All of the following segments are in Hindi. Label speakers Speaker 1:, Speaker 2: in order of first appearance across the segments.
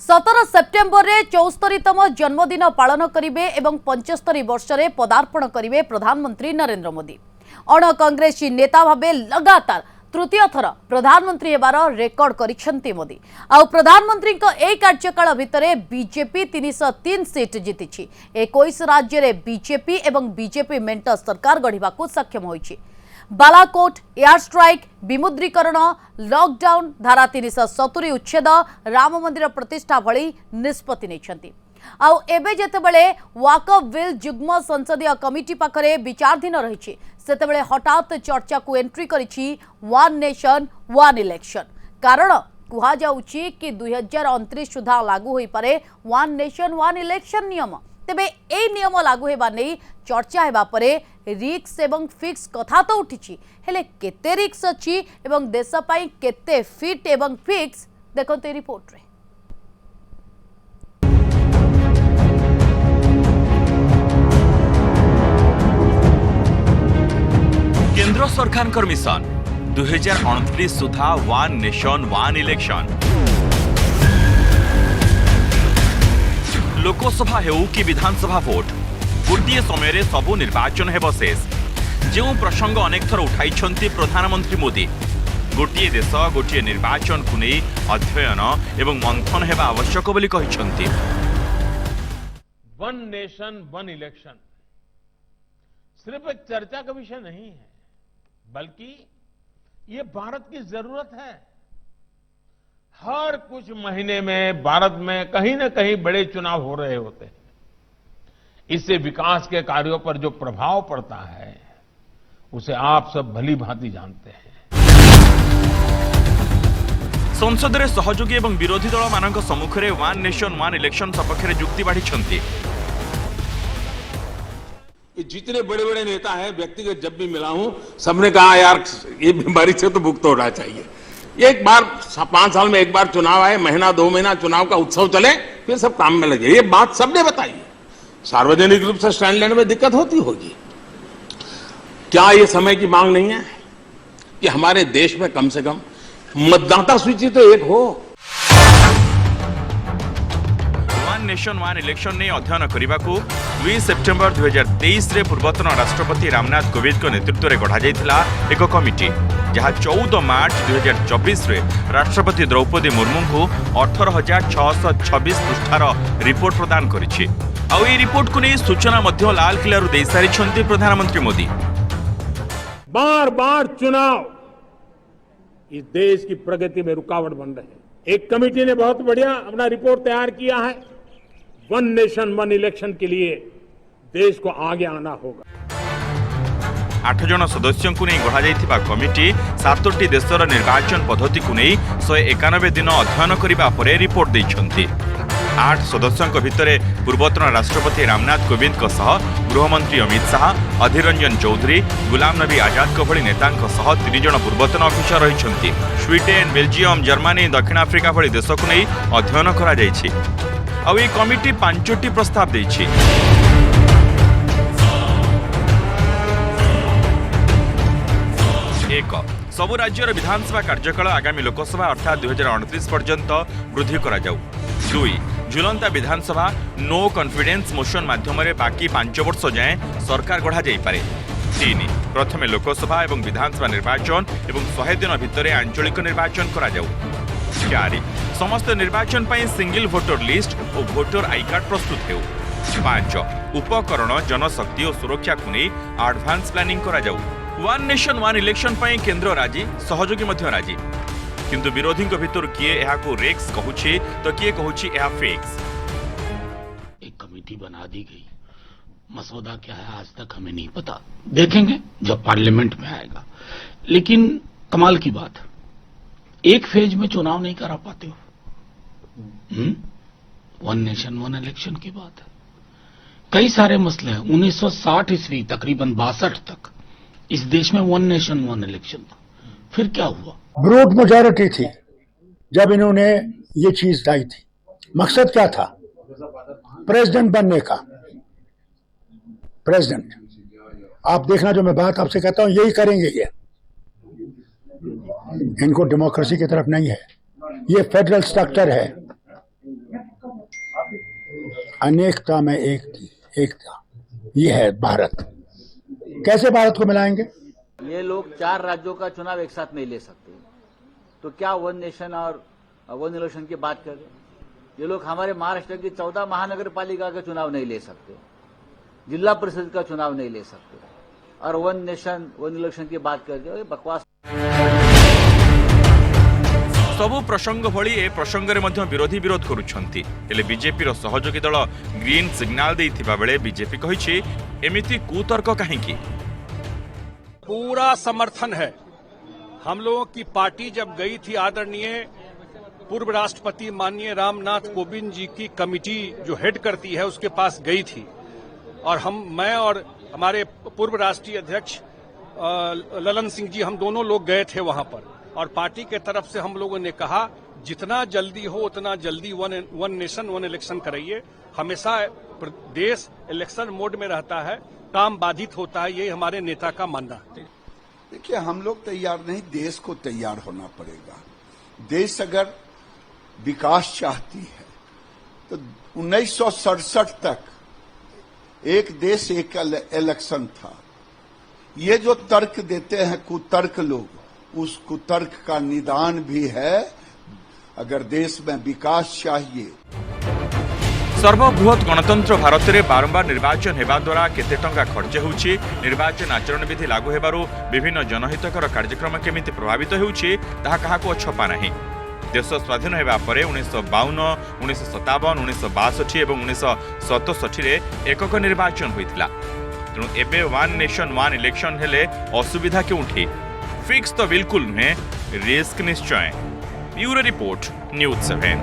Speaker 1: 17 सेप्टेम्बर रे 74तम जन्मदिन पालन करिवे एवं 75 वर्ष रे पदार्पण करिवे प्रधानमंत्री नरेंद्र मोदी। अण कांग्रेसी नेता भाबे लगातार तृतीय थर प्रधानमंत्री हेबार रेकर्ड करिसेंती मोदी। आ प्रधानमंत्री ए कार्यकाल भितरे बीजेपी 303 सीट जीतिछि। 21 राज्य रे बीजेपी एवं बीजेपी मेंट सरकार गढ़िबाकू सक्षम होइछि। बालाकोट, एयर स्ट्राइक, विमुद्रीकरण, लॉकडाउन, धारा 370 उच्छेद, राम मंदिर प्रतिष्ठा भली निष्पत्ति नेछंती। आउ एबे जेतेबेले वाकफ बिल जुग्म संसदीय कमिटी पाखरे विचाराधीन रहिछि सेतेबेले हठात चर्चा को एंट्री करिछि वन नेशन वन इलेक्शन। कारण कुहा जाउछि कि 2029 सुधा लागू होई पारे वन नेशन वन इलेक्शन नियम। तेबे ए नियम लागू हेबा नै चर्चा हेबा परे रिक्स एवं फिक्स कथा तो उठिछि, हेले केते रिक्स अछि एवं देश पई केते फिट एवं फिक्स देखते रिपोर्ट रे।
Speaker 2: केंद्र सरकार मिशन 2029 सुधा one nation one election. Lok Sabha हेउ कि विधानसभा भोट गोटे समय सबु निर्वाचन हेब शेष। जो प्रसंग अनेक थर उठाई प्रधानमंत्री मोदी गोटे देश गोटे निर्वाचन को नहीं अध्ययन एवं मंथन हेबा आवश्यक बोली कहिसंती।
Speaker 3: वन नेशन वन इलेक्शन सिर्फ एक चर्चा का विषय नहीं है, बल्कि ये भारत की जरूरत है। हर कुछ महीने में भारत में कहीं न कहीं बड़े चुनाव हो रहे होते हैं। इससे विकास के कार्यों पर जो प्रभाव पड़ता है उसे आप सब भली भांति जानते हैं।
Speaker 2: संसद रे सहयोगी एवं विरोधी दल मानक सम्मुख रे वन नेशन वन इलेक्शन सपक्ष रे जुक्ति बाढ़ी।
Speaker 4: जितने बड़े बड़े नेता हैं व्यक्तिगत जब भी मिला हूं सबने कहा यार ये बीमारी से तो मुक्त होना चाहिए। एक बार 5 साल में एक बार चुनाव आए, महीना 2 महीना चुनाव का उत्सव चले, फिर सब काम में लगे। ये बात सबने बताई। सार्वजनिक रूप से स्टैंड लेने में दिक्कत होती होगी। क्या ये समय की मांग नहीं है कि हमारे देश में कम से कम मतदाता सूची तो एक हो।
Speaker 2: वन नेशन वन इलेक्शन ने अध्ययन करने को 2 सेप्टेम्बर 2023 रे पूर्वतन राष्ट्रपति रामनाथ कोविंद को नेतृत्व में गढ़ा जाइथिला एक कमिटी, जहां 14 मार्च 2024 रे राष्ट्रपति द्रौपदी मुर्मू को 18,626 पृष्ठार रिपोर्ट प्रदान करिछि। आउ ए रिपोर्ट को नहीं सूचना मध्य लाल किला दे सारी प्रधानमंत्री मोदी।
Speaker 3: बार बार चुनाव इस देश की प्रगति में रुकावट बन रहे हैं। एक कमेटी ने बहुत बढ़िया अपना रिपोर्ट तैयार किया है। वन नेशन वन इलेक्शन के लिए देश को आगे आना होगा।
Speaker 2: 8 जन सदस्यों को नहीं गढ़ा जाइथिबा कमिटी 7टी देशर निर्वाचन पद्धति को नहीं 191 दिन अध्ययन करबा परे रिपोर्ट दैछंती। 8 सदस्यों भितर पूर्वतन राष्ट्रपति रामनाथ कोविंद गृहमंत्री अमित शाह, अधीर रंजन चौधरी, गुलाम नबी आजाद भली नेता 3 जन पूर्वतन अफिसर रही। स्वीडेन, बेल्जियम, जर्मनी, दक्षिण आफ्रिका भली देश को नहीं अध्ययन करा जायछि। आउ ये कमिटी 5टी प्रस्ताव देछि। एक, सबु राज्यर विधानसभा कार्यकाल आगामी लोकसभा अर्थात 2029 पर्यंत वृद्धि करा जाऊ। 2, झुलंता विधानसभा नो कॉन्फिडेंस मोशन माध्यम बाकी 5 वर्ष जाए सरकार गढ़ा जाई पारे। 3, प्रथमे लोकसभा एवं विधानसभा निर्वाचन एवं 100 दिन भितर आंचलिक निर्वाचन करा जाऊ। 4, समस्त निर्वाचन पर सिंगल भोटर लिस्ट और भोटर आई कार्ड प्रस्तुत हो। 5, उपकरण जनशक्ति और सुरक्षा को नहीं एडवांस प्लानिंग करा जाऊ। वन नेशन वन इलेक्शन पर केंद्र राजी, सहयोगी मध्य राजी, किंतु विरोधी भितर किए को रेक्स कहूछि तो किए कहूछि यह फिक्स।
Speaker 5: एक कमेटी बना दी गई, मसौदा क्या है आज तक हमें नहीं पता, देखेंगे जब पार्लियामेंट में आएगा। लेकिन कमाल की बात, एक फेज में चुनाव नहीं करा पाते हो। वन नेशन वन इलेक्शन की बात है। कई सारे मसले हैं। 1960 ईस्वी तकरीबन 62 तक इस देश में वन नेशन वन इलेक्शन था। फिर क्या हुआ?
Speaker 6: ब्रूट मेजॉरिटी थी जब इन्होंने ये चीज लाई थी। मकसद क्या था? प्रेसिडेंट बनने का। प्रेसिडेंट, आप देखना जो मैं बात आपसे कहता हूं यही करेंगे ये। इनको डेमोक्रेसी की तरफ नहीं है, ये फेडरल स्ट्रक्चर है। अनेकता में एकता, ये है भारत। कैसे भारत को मिलाएंगे?
Speaker 7: ये लोग 4 राज्यों का चुनाव एक साथ नहीं ले सकते, तो क्या वन नेशन और वन इलेक्शन की बात कर रहे हैं? ये लोग हमारे महाराष्ट्र की 14 महानगर पालिका का चुनाव नहीं ले सकते, जिला परिषद का चुनाव नहीं ले सकते, और वन नेशन वन इलेक्शन की बात कर रहे हो, बकवास।
Speaker 2: सबु प्रसंग भली ए प्रसंग में विरोधी विरोध करुछंती, हेले बीजेपी सहयोगी दल ग्रीन सिग्नाल देइथिबा बेले बीजेपी कहिछि एमिति कुतर्क काहेकि?
Speaker 8: पूरा समर्थन है। हम लोगों की पार्टी जब गई थी आदरणीय पूर्व राष्ट्रपति माननीय रामनाथ कोविंद जी की कमेटी जो हेड करती है उसके पास गई थी, और मैं और हमारे पूर्व राष्ट्रीय अध्यक्ष ललन सिंह जी, हम दोनों लोग गए थे वहां पर, और पार्टी के तरफ से हम लोगों ने कहा जितना जल्दी हो उतना जल्दी वन नेशन वन इलेक्शन कराइए। हमेशा देश इलेक्शन मोड में रहता है, काम बाधित होता है, ये हमारे नेता का मानना है।
Speaker 9: देखिए, हम लोग तैयार नहीं, देश को तैयार होना पड़ेगा। देश अगर विकास चाहती है तो 1967 तक एक देश एक इलेक्शन था। ये जो तर्क देते हैं कुतर्क लोग, उस कुतर्क का निदान भी है। अगर देश में विकास चाहिए,
Speaker 2: सर्वबृहत गणतंत्र भारत में बारंबार निर्वाचन हेबा द्वारा केते टंका खर्च होउछि, निर्वाचन आचरण विधि लागू हेबारु विभिन्न जनहितकर कार्यक्रम केमिति प्रभावित होउछि ताहा काहाको छपा नाही। देश स्वाधीन हेबा परे 1952, 1957, 1962 एवं 1967 रे एकक निर्वाचन होइतिला। तेणु एबे वन नेशन वन इलेक्शन हेले असुविधा केउठी? फिक्स तो बिल्कुल नुहे, रिस्क निश्चय। Bureau report, news 7।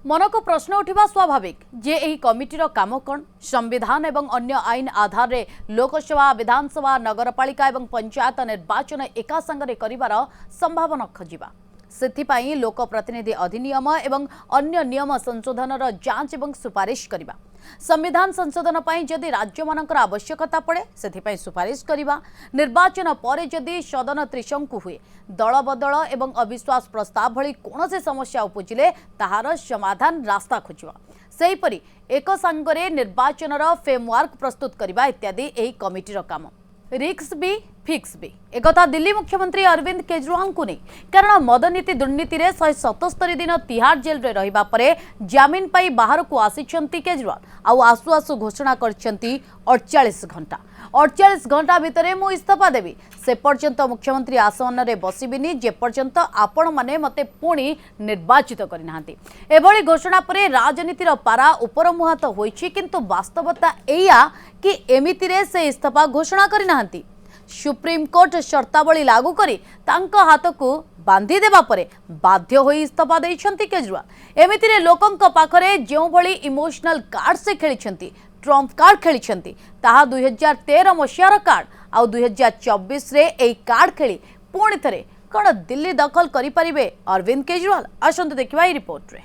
Speaker 1: मन को प्रश्न उठा स्वाभाविक जे एही कमिटीर काम कौन? संविधान एवं अन्य आईन आधार रे लोकसभा, विधानसभा, नगरपालिका एवं पंचायत निर्वाचन एका संगरे करिवार संभावना खोजिबा। सेथिपाई लोक प्रतिनिधि अधिनियम एवं अन्य नियम संशोधनर जांच एवं सुपारिश करिबा। संविधान संशोधन पाई जदि राज्य मानकर आवश्यकता पड़े सेथिपाई सुपारिश करिबा। निर्वाचन पर जदि सदन त्रिशंकु हुए, दल बदल एवं अविश्वास प्रस्ताव भली कोनोसी समस्या उपजिले ताहार समाधान रास्ता खोजिबा। सेहीपरि एक संगरे निर्वाचनर फ्रेमवर्क प्रस्तुत करिबा इत्यादि एही कमिटीर काम। रिक्स भी फिक्स भी एकथा दिल्ली मुख्यमंत्री अरविंद केजरीवाल को नहीं, कारण मदनीति दुर्नीति रे 177 दिन तिहाड़ जेल रे रहिबा परे जामिन पाई बाहर को आसिछंती केजरीवाल। आउ आसु आसु घोषणा करछंती 48 घंटा भितरे मु इस्तीफा देबी, से पर्यंत मुख्यमंत्री आसन रे बसिबिनी जे पर्यंत आपण माने मते पुणी निर्वाचित करिनाहांती। एभली घोषणा परे राजनीतिर पारा उपर मुहात होईछि, किंतु वास्तवता एया कि एमिति रे से इस्तीफा घोषणा करिनाहांती। सुप्रीम कोर्ट शर्तावली लागू करी तांको हाथ को बांधी देबा परे बाध्य होई इस्तीफा देइछंती केजरीवाल। एमितिरे लोकंक पाखरे जेउ भली इमोशनल कार्ड से खेलिछंती, ट्रम्प कार्ड खेलिछंती, ताहा 2013 मसियार कार्ड आ 2024 रे एई कार्ड खेली पुणी थरे कोन दिल्ली दखल करि परिबे अरविंद केजरीवाल? आसंत देखिबा ई रिपोर्ट रे।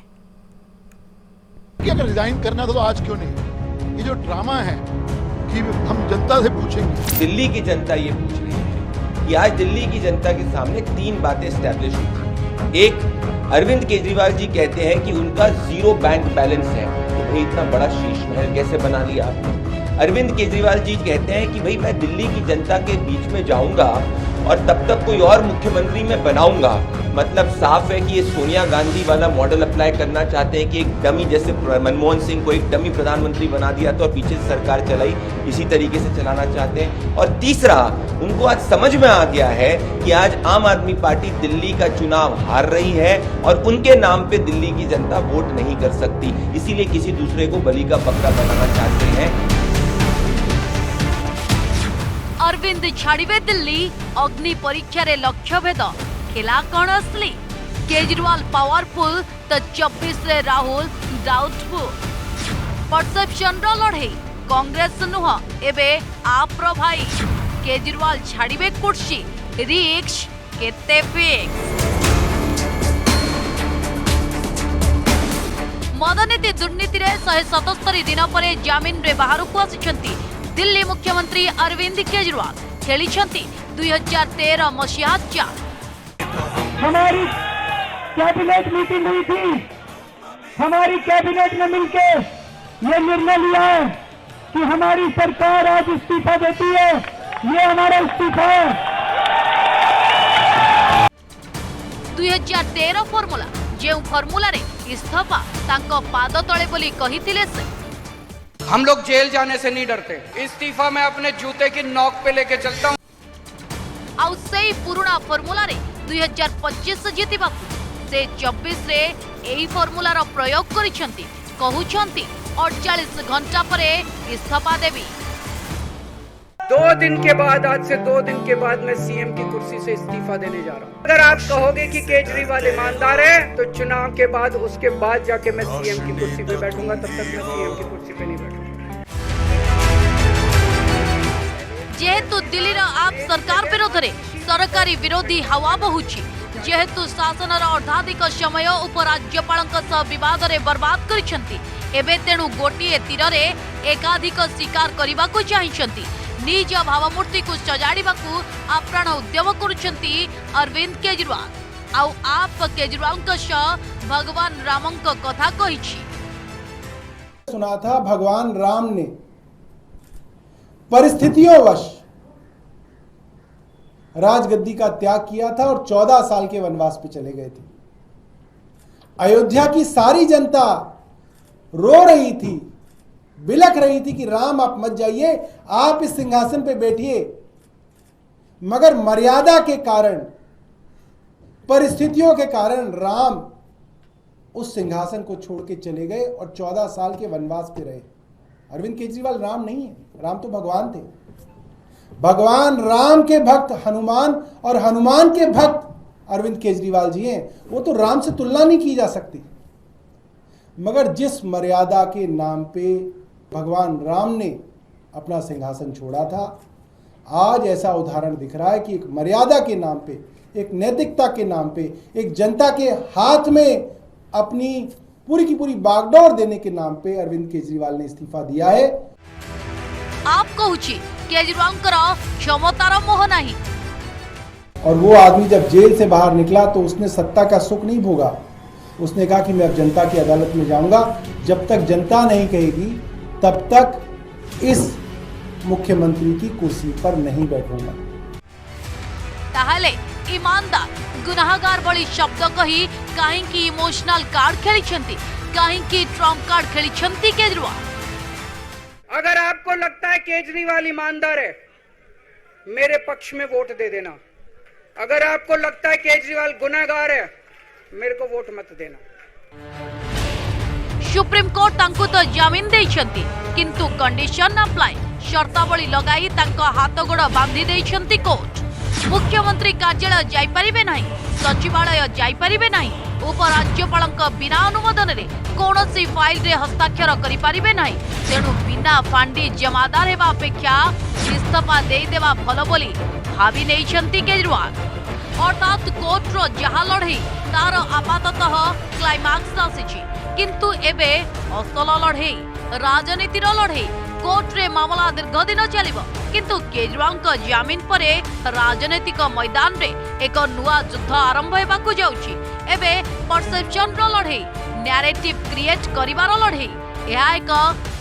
Speaker 10: कि अगर रिजाइन करना था तो आज क्यों नहीं? ये जो ड्रामा है कि हम जनता से पूछेंगे।
Speaker 11: दिल्ली की जनता ये पूछ रही है कि आज दिल्ली की जनता के सामने 3 बातें एस्टैब्लिश हुई। एक, अरविंद केजरीवाल जी कहते हैं कि उनका 0 बैंक बैलेंस है। तो भाई इतना बड़ा शीश महल कैसे बना लिया आपने? अरविंद केजरीवाल जी कहते हैं कि भाई मैं दिल्ली की जनता के बीच में जाऊंगा और तब तक कोई और मुख्यमंत्री मैं बनाऊंगा। मतलब साफ है कि ये सोनिया गांधी वाला मॉडल अप्लाई करना चाहते हैं कि एक डमी, जैसे मनमोहन सिंह को एक डमी प्रधानमंत्री बना दिया तो और पीछे से सरकार चलाई, इसी तरीके से चलाना चाहते हैं। और तीसरा, उनको आज समझ में आ गया है कि आज आम आदमी पार्टी दिल्ली का चुनाव हार रही है और उनके नाम पे दिल्ली की जनता वोट नहीं कर सकती, इसीलिए किसी दूसरे को बलि का बकरा बनाना चाहते हैं।
Speaker 1: अरविंद छाड़िबे दिल्ली, अग्नि परीक्षा रे लक्ष्य भेद, खेला कौन असली? केजरीवाल पावरफुल तो 24 रे राहुल डाउटफुल। परसेप्शन रो लड़े कांग्रेस नुह एबे आप रो भाई। केजरीवाल छाड़िबे कुर्सी, रिक्स केते फिक्स? मदनीति दुर्नीति रे 177 दिन पर जामिन रे बाहर को आसिछंती दिल्ली मुख्यमंत्री अरविंद केजरीवाल। खेली 2013 मसीहा चाल।
Speaker 6: हमारी कैबिनेट मीटिंग हुई थी, हमारी कैबिनेट ने मिलकर ये निर्णय लिया है कि हमारी सरकार आज इस्तीफा देती है। ये हमारा इस्तीफा है।
Speaker 1: 2013 फॉर्मूला जो फॉर्मूला रे इस्तीफा तांको पाद तले बोली कहिथिले से।
Speaker 12: हम लोग जेल जाने से नहीं डरते। इस्तीफा मैं अपने जूते की नोक पे लेके चलता हूँ।
Speaker 1: आउ से पुराना फॉर्मूला रे 2025 जीतिबा से 24 रे एही फॉर्मूला रो प्रयोग करिसंती। कहउछंती 48 घंटा परे इस्तीफा देवी।
Speaker 12: 2 दिन के बाद, आज से 2 दिन के बाद मैं सीएम की कुर्सी से इस्तीफा देने जा रहा हूँ। अगर आप कहोगे कि केजरीवाल ईमानदार है तो चुनाव के बाद, उसके बाद जाके मैं सीएम की कुर्सी पे बैठूंगा। तब तक मैं सीएम की कुर्सी पे नहीं बैठूंगा।
Speaker 1: जेहेतु दिल्ली आप सरकार विरोध में सरकारी विरोधी हवा बहुची, जेहेतु शासन अर्धाधिक समय उपराज्यपाल बद में बर्बाद करिसेंती, एबे तेणु गोटे तीर रे एकाधिक शिकार करने को चाहिए। निज भावमूर्ति को सजाड़ा आप्राण उद्यम करुछंती अरविंद केजरीवाल। आउ आप केजरीवाल भगवान राम कथा कही
Speaker 6: सुना था। भगवान राम ने परिस्थितियोंवश राजगद्दी का त्याग किया था और 14 साल के वनवास पे चले गए थे। अयोध्या की सारी जनता रो रही थी, बिलख रही थी कि राम आप मत जाइए, आप इस सिंहासन पे बैठिए। मगर मर्यादा के कारण, परिस्थितियों के कारण राम उस सिंहासन को छोड़ के चले गए और 14 साल के वनवास पे रहे। अरविंद केजरीवाल राम नहीं है, राम तो भगवान थे। भगवान राम के भक्त हनुमान और हनुमान के भक्त अरविंद केजरीवाल जी हैं। वो तो राम से तुलना नहीं की जा सकती। मगर जिस मर्यादा के नाम पे भगवान राम ने अपना सिंहासन छोड़ा था, आज ऐसा उदाहरण दिख रहा है कि एक मर्यादा के नाम पे, एक नैतिकता के नाम पे, एक जनता के हाथ में अपनी पूरी की पूरी बागडोर देने के नाम पे अरविंद केजरीवाल ने इस्तीफा दिया है।
Speaker 1: आप कहूची केजरीवाल क्षमतार मोह नहीं।
Speaker 6: और वो आदमी जब जेल से बाहर निकला तो उसने सत्ता का सुख नहीं भोगा। उसने कहा कि मैं अब जनता की अदालत में जाऊंगा, जब तक जनता नहीं कहेगी तब तक इस मुख्यमंत्री की कुर्सी पर नहीं बैठूंगा।
Speaker 1: ताहले ईमानदार गुनाहगार बड़ी शब्द कही कहीं इमोशनल कार्ड खेली, कहीं ट्रम्प कार्ड खेली केजरीवाल।
Speaker 12: अगर आपको लगता है केजरीवाल ईमानदार है, मेरे पक्ष में वोट दे देना। अगर आपको लगता है केजरीवाल गुनाहगार है, मेरे को वोट मत देना।
Speaker 1: सुप्रीम कोर्ट तांको तो जमीन देइछंती, किंतु कंडीशन अप्लाई शर्तावली लगाई तांको हाथ गोड़ बांधी देइछंती कोर्ट। मुख्यमंत्री कार्यालय जाई परिबे नहीं, सचिवालय जाई परिबे नहीं, उपराज्यपाल बिना अनुमोदन रे कौनसी फाइल रे हस्ताक्षर करि परिबे नहीं। तेणु बिना फांडी जमादार हेबा अपेक्षा इस्तीफा देई देवा भल बोली भावी नेइछंती केजरीवाल। अर्थात कोर्ट रो जहा लड़ई तार आपाततः क्लाइमाक्स आसीछि, किंतु एबे असल लड़ई राजनीतिर लड़ई। कोर्ट रे मामला दीर्घ दिन चलिब, किंतु केजरीवाल को जामीन परे राजनीतिक मैदान रे एक नुआ युद्ध आरंभ हेबाकु जाउछि। एबे परसेप्शन रो लड़ई, नैरेटिव क्रिएट करिवार लड़ई, यह एक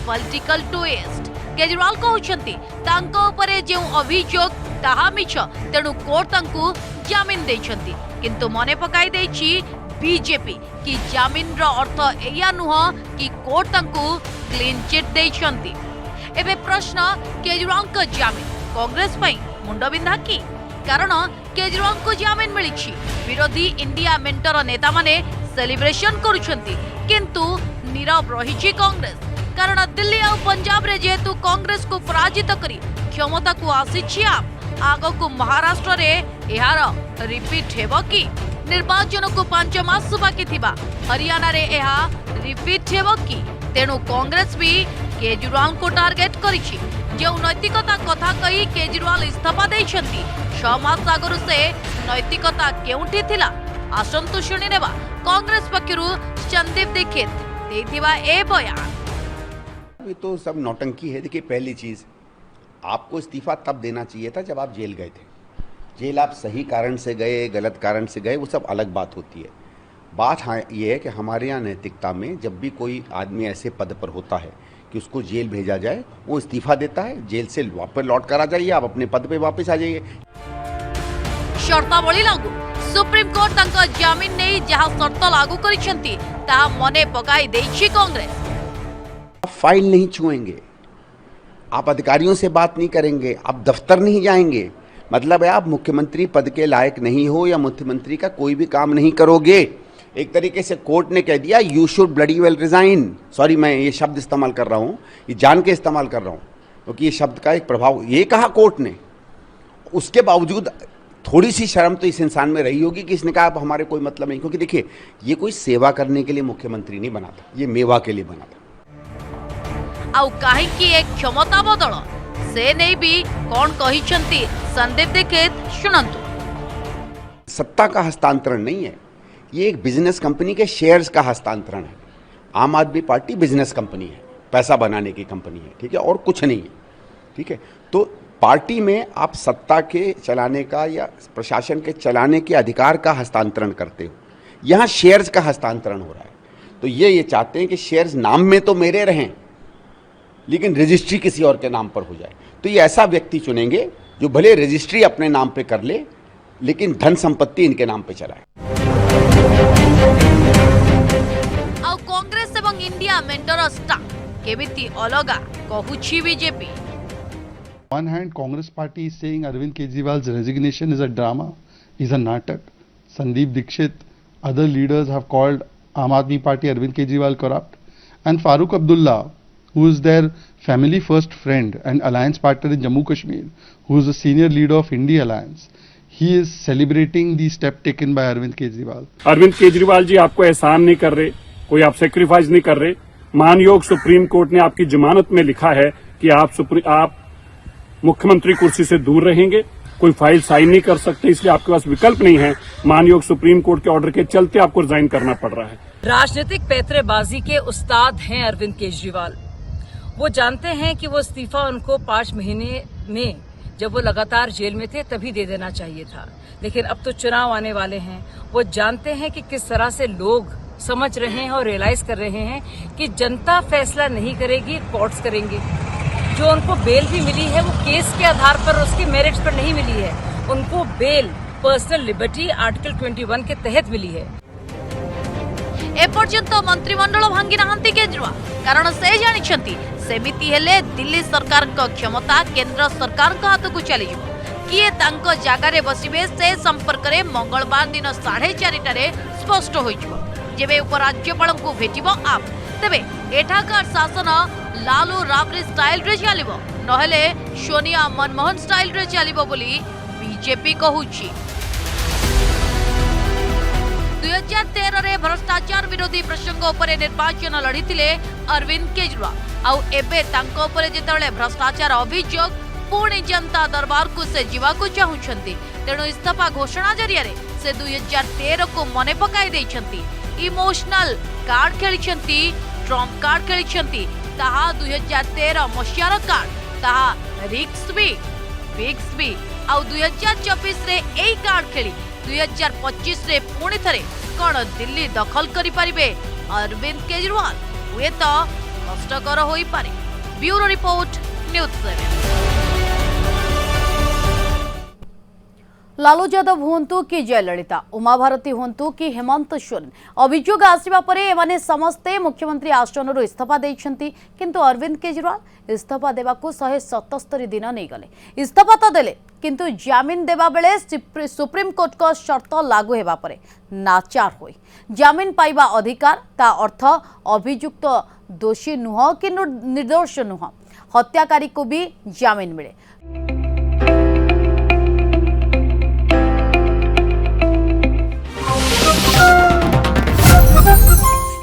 Speaker 1: पॉलिटिकल ट्विस्ट। केजरीवाल कहउछंती तांको उपरे जे अभियोग ताहा मिछ, तेणु कोर्ट तांकु जामीन देइछंती। किंतु मने पकाई देइछि बीजेपी कि जामीन रो अर्थ एया नुह कि कोर्ट तांकु क्लीन चिट देइछंती। एबे प्रश्न, केजरीवाल को जामीन कांग्रेस पई मुंडबिंधा की? कारण केजरीवाल को जामीन मिलिछि, विरोधी इंडिया मेंटर नेता माने सेलिब्रेशन करुछंती, किंतु नीरव रहिछि कांग्रेस। कारण दिल्ली और पंजाब रे जेतु कांग्रेस को पराजित करी क्षमता को आसीछि आप, आगो को महाराष्ट्र रे एहार रिपीट हेबो कि? निर्वाचन को 5 मास बाकी थिबा हरियाणा रे एहा रिपीट हेबो कि? तेणु कांग्रेस भी केजरीवाल को टार्गेट करिछि। जो नैतिकता कथा कही केजरीवाल इस्तीफा देइछंती, 6 मास आगरु से नैतिकता केउठी थिला? आसंतु शुणी नेबा कांग्रेस पक्षरु संदीप दीक्षित देथिबा ए बयान।
Speaker 13: ये तो सब नौटंकी है। देखिए, पहली चीज, आपको इस्तीफा तब देना चाहिए था जब आप जेल गए थे। जेल आप सही कारण से गए, गलत कारण से गए, वो सब अलग बात होती है। बात हाँ ये है कि हमारे यहाँ नैतिकता में जब भी कोई आदमी ऐसे पद पर होता है कि उसको जेल भेजा जाए, वो इस्तीफा देता है, जेल से वापस लौट कर आ जाइए, आप अपने पद पे वापस आ जाइए।
Speaker 1: शर्तावली लागू सुप्रीमकोर्ट तांको जमीन नहीं जहां शर्त लागू करिसेंती ताहा मने पकाई देछि कांग्रेस।
Speaker 13: आप फाइल नहीं छुएंगे, आप अधिकारियों से बात नहीं करेंगे, आप दफ्तर नहीं जाएंगे, मतलब है आप मुख्यमंत्री पद के लायक नहीं हो या मुख्यमंत्री का कोई भी काम नहीं करोगे। एक तरीके से कोर्ट ने कह दिया you should bloody well resign. Sorry मैं ये शब्द इस्तेमाल कर रहा हूँ, ये जान के इस्तेमाल कर रहा हूँ क्योंकि ये शब्द का एक प्रभाव ये कहा कोर्ट ने। उसके बावजूद थोड़ी सी शर्म तो इस इंसान में रही होगी कि इसने कहा अब हमारे कोई मतलब नहीं, क्योंकि देखिए ये कोई सेवा करने के लिए मुख्यमंत्री नहीं बना था, ये मेवा के लिए बना था।
Speaker 1: आउ काहेकि एक क्षमता बदल से नहीं भी कौन कहिसंती संदीप दीक्षित सुनंतु।
Speaker 13: सत्ता का हस्तांतरण नहीं है, ये एक बिजनेस कंपनी के शेयर्स का हस्तांतरण है। आम आदमी पार्टी बिजनेस कंपनी है, पैसा बनाने की कंपनी है, ठीक है, और कुछ नहीं है, ठीक है। तो पार्टी में आप सत्ता के चलाने का या प्रशासन के चलाने के अधिकार का हस्तांतरण करते हो, यहाँ शेयर्स का हस्तांतरण हो रहा है। तो ये चाहते हैं कि शेयर्स नाम में तो मेरे रहें लेकिन रजिस्ट्री किसी और के नाम पर हो जाए। तो ये ऐसा व्यक्ति चुनेंगे जो भले रजिस्ट्री अपने नाम पे कर ले लेकिन धन संपत्ति इनके नाम पे चलाए।
Speaker 1: आउ कांग्रेस एवं इंडिया मेंटर स्टाक केमिति अलगा कहूछि BJP.
Speaker 14: One hand, Congress party is saying Arvind Kejriwal's resignation is a drama, is a natak. Sandeep Dikshit, other leaders have called Aam Aadmi Party Arvind Kejriwal corrupt. And Farooq Abdullah, who is their family first friend and alliance partner in Jammu Kashmir, who is the senior leader of India Alliance, he is celebrating the step taken by Arvind Kejriwal.
Speaker 3: Arvind Kejriwal ji आपको एहसान नहीं कर रहे, कोई आप सेक्रीफाइस नहीं कर रहे। मानयोग सुप्रीम कोर्ट ने आपकी जमानत में लिखा है कि आप मुख्यमंत्री कुर्सी से दूर रहेंगे, कोई फाइल साइन नहीं कर सकते, इसलिए आपके पास विकल्प नहीं है। मानयोग सुप्रीम कोर्ट के ऑर्डर के चलते आपको रिजाइन करना पड़ रहा है।
Speaker 15: राजनीतिक पैंतरेबाजी के उस्ताद हैं अरविंद केजरीवाल। वो जानते हैं कि वो इस्तीफा उनको 5 महीने में जब वो लगातार जेल में थे तभी दे देना चाहिए था, लेकिन अब तो चुनाव आने वाले हैं। वो जानते हैं कि किस तरह से लोग समझ रहे हैं और रियलाइज कर रहे हैं कि जनता फैसला नहीं करेगी, कोर्ट्स करेंगे। जो उनको बेल भी मिली है वो केस के आधार पर, उसके मेरिट्स पर नहीं मिली है। उनको बेल पर्सनल लिबर्टी आर्टिकल 21 के तहत मिली है।
Speaker 1: एपर्यंत मंत्रिमंडल भांगी नाहांती केजरीवाल, कारण से जानिछंती सेमिति हेले दिल्ली सरकार को क्षमता केंद्र सरकार को हाथ को चली जिवो। किए तांको जागारे बसिबे से संपर्क रे मंगलवार दिन 4:30 स्पष्ट होई जिवो। जेबे उपराज्यपाल को भेटिबो आप, तेबे एठाकार शासन लालू राबरी स्टाइल रे चलिबो, नहेले सोनिया मनमोहन स्टाइल रे चलिबो बोली बीजेपी कहूछि। 2013 रे भ्रष्टाचार विरोधी प्रसंग उपरे निर्वाचन लड़ीथिले अरविंद केजरीवाल। आउ एबे तांको उपरे जेतले भ्रष्टाचार अभियोग पुणी जनता दरबार को से जीवाकू चाहुछंती, तेणु इस्तीफा घोषणा जरिया से 2013 को मने पकाई देछंती। इमोशनल कार्ड खेलिछंती, ट्रम्प कार्ड खेलिछंती, ताहा 2013 मसीहार कार्ड, ताहा रिक्स भी फिक्स भी। आउ 2024 रे एई कार्ड खेली 2025 रे पुणी थरे कौन दिल्ली दखल करि परिबे अरविंद केजरीवाल, हुए तो कष्टकर होई पारे। Bureau report, news 7। Lalu Yadav हुंतु कि जयललिता, उमा भारती हुंतु कि हेमंत सोरेन, अभियोग आसिबा परे एमाने समस्ते मुख्यमंत्री आसनरु इस्तीफा देइछंती, किंतु अरविंद केजरीवाल इस्तीफा देबाकू 177 दिन नहीं गले। इस्तीफा तो देले किंतु जामिन देबा बेले सुप्रीम कोर्ट को शर्त लागू हेबा परे नाचार होई जामिन पाइबा अधिकार, ता अर्थ अभियुक्त दोषी नुह कि निर्दोष नुह, हत्याकारी को भी जामिन मिले।